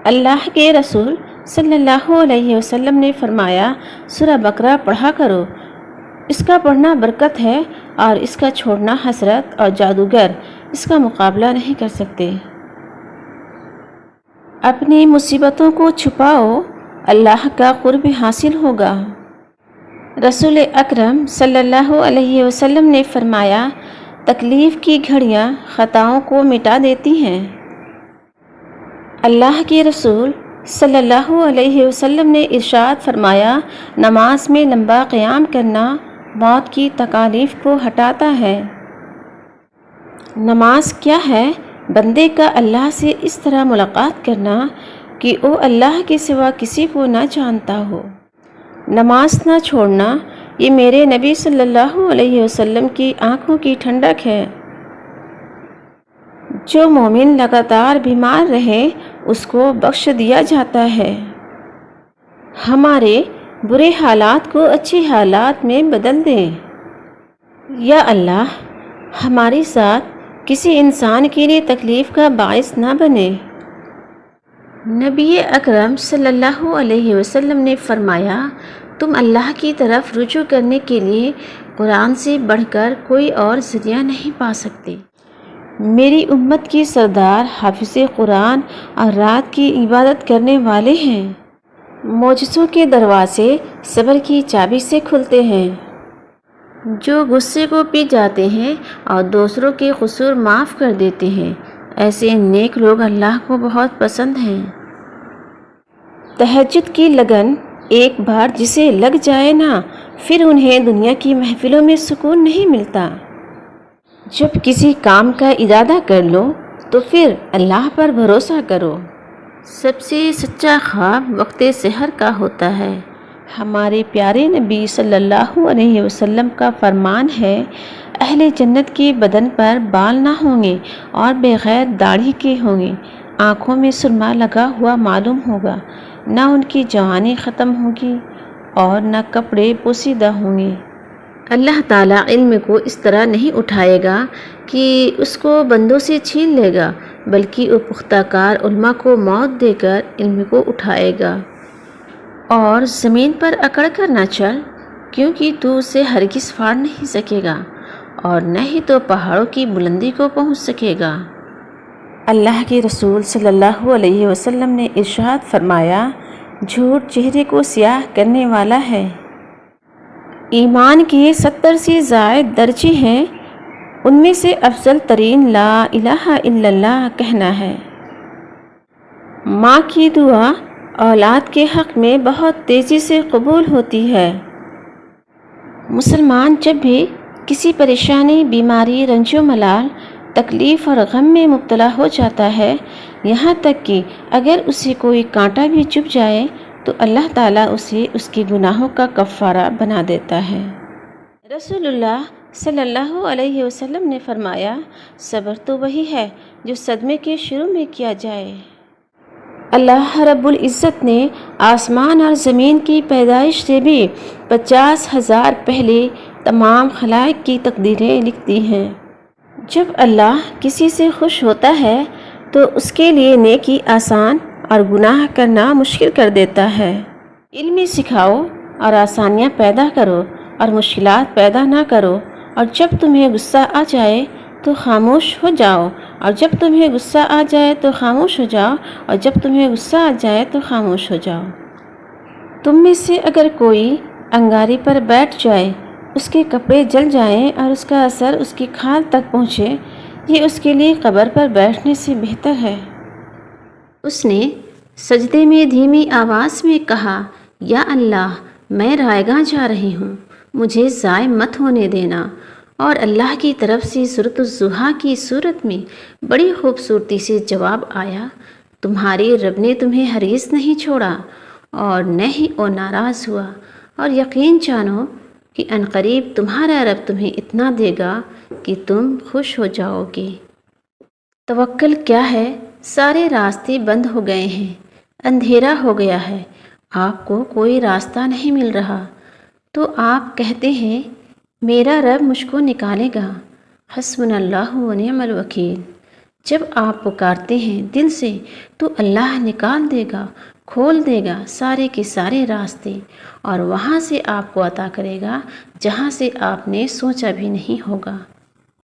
اللہ کے رسول صلی اللہ علیہ وسلم نے فرمایا، سورہ بقرہ پڑھا کرو، اس کا پڑھنا برکت ہے اور اس کا چھوڑنا حسرت، اور جادوگر اس کا مقابلہ نہیں کر سکتے۔ اپنی مصیبتوں کو چھپاؤ، اللہ کا قرب حاصل ہوگا۔ رسول اکرم صلی اللہ علیہ وسلم نے فرمایا، تکلیف کی گھڑیاں خطاؤں کو مٹا دیتی ہیں۔ اللہ کے رسول صلی اللہ علیہ وسلم نے ارشاد فرمایا، نماز میں لمبا قیام کرنا موت کی تکالیف کو ہٹاتا ہے۔ نماز کیا ہے؟ بندے کا اللہ سے اس طرح ملاقات کرنا کہ وہ اللہ کے سوا کسی کو نہ جانتا ہو۔ نماز نہ چھوڑنا، یہ میرے نبی صلی اللہ علیہ وسلم کی آنکھوں کی ٹھنڈک ہے۔ جو مومن لگاتار بیمار رہے اس کو بخش دیا جاتا ہے۔ ہمارے برے حالات کو اچھے حالات میں بدل دیں۔ یا اللہ، ہماری ذات کسی انسان کے لیے تکلیف کا باعث نہ بنے۔ نبی اکرم صلی اللہ علیہ وسلم نے فرمایا، تم اللہ کی طرف رجوع کرنے کے لیے قرآن سے بڑھ کر کوئی اور ذریعہ نہیں پا سکتے۔ میری امت کی سردار حافظ قرآن اور رات کی عبادت کرنے والے ہیں۔ معجزوں کے دروازے صبر کی چابی سے کھلتے ہیں۔ جو غصے کو پی جاتے ہیں اور دوسروں کے قصور معاف کر دیتے ہیں، ایسے نیک لوگ اللہ کو بہت پسند ہیں۔ تہجد کی لگن ایک بار جسے لگ جائے نا، پھر انہیں دنیا کی محفلوں میں سکون نہیں ملتا۔ جب کسی کام کا ارادہ کر لو تو پھر اللہ پر بھروسہ کرو۔ سب سے سچا خواب وقت سحر کا ہوتا ہے۔ ہمارے پیارے نبی صلی اللہ علیہ وسلم کا فرمان ہے، اہل جنت کے بدن پر بال نہ ہوں گے اور بغیر داڑھی کے ہوں گے، آنکھوں میں سرما لگا ہوا معلوم ہوگا، نہ ان کی جوانی ختم ہوگی اور نہ کپڑے پوسیدہ ہوں گے۔ اللہ تعالیٰ علم کو اس طرح نہیں اٹھائے گا کہ اس کو بندوں سے چھین لے گا، بلکہ وہ پختہ کار علماء کو موت دے کر علم کو اٹھائے گا۔ اور زمین پر اکڑ کر نہ چل، کیونکہ تو اسے ہرگز پھاڑ نہیں سکے گا، اور نہ ہی تو پہاڑوں کی بلندی کو پہنچ سکے گا۔ اللہ کے رسول صلی اللہ علیہ وسلم نے ارشاد فرمایا، جھوٹ چہرے کو سیاہ کرنے والا ہے۔ ایمان کے 70 سے زائد درجے ہیں، ان میں سے افضل ترین لا الہ الا اللہ کہنا ہے۔ ماں کی دعا اولاد کے حق میں بہت تیزی سے قبول ہوتی ہے۔ مسلمان جب بھی کسی پریشانی، بیماری، رنج و ملال، تکلیف اور غم میں مبتلا ہو جاتا ہے، یہاں تک کہ اگر اسے کوئی کانٹا بھی چبھ جائے تو اللہ تعالیٰ اسے اس کے گناہوں کا کفارہ بنا دیتا ہے۔ رسول اللہ صلی اللہ علیہ وسلم نے فرمایا، صبر تو وہی ہے جو صدمے کے شروع میں کیا جائے۔ اللہ رب العزت نے آسمان اور زمین کی پیدائش سے بھی 50,000 پہلے تمام خلائق کی تقدیریں لکھتی ہیں۔ جب اللہ کسی سے خوش ہوتا ہے تو اس کے لیے نیکی آسان اور گناہ کرنا مشکل کر دیتا ہے۔ علم سکھاؤ اور آسانیاں پیدا کرو اور مشکلات پیدا نہ کرو، اور جب تمہیں غصہ آ جائے تو خاموش ہو جاؤ، اور جب تمہیں غصہ آ جائے تو خاموش ہو جاؤ، اور جب تمہیں غصہ آ جائے تو خاموش ہو جاؤ۔ تم میں سے اگر کوئی انگاری پر بیٹھ جائے، اس کے کپڑے جل جائیں اور اس کا اثر اس کی کھال تک پہنچے، یہ اس کے لیے قبر پر بیٹھنے سے بہتر ہے۔ اس نے سجدے میں دھیمی آواز میں کہا، یا اللہ، میں رائیگاں جا رہی ہوں، مجھے ضائع مت ہونے دینا۔ اور اللہ کی طرف سے سورۃ الضحیٰ کی صورت میں بڑی خوبصورتی سے جواب آیا، تمہارے رب نے تمہیں ہرگز نہیں چھوڑا اور نہ ہی وہ ناراض ہوا، اور یقین جانو کہ عنقریب تمہارا رب تمہیں اتنا دے گا کہ تم خوش ہو جاؤ گے۔ توکل کیا ہے؟ سارے راستے بند ہو گئے ہیں، اندھیرا ہو گیا ہے، آپ کو کوئی راستہ نہیں مل رہا، تو آپ کہتے ہیں میرا رب مجھ کو نکالے گا، حسبنا اللہ و نعم الوکیل۔ جب آپ پکارتے ہیں دل سے تو اللہ نکال دے گا، کھول دے گا سارے کے سارے راستے، اور وہاں سے آپ کو عطا کرے گا جہاں سے آپ نے سوچا بھی نہیں ہوگا۔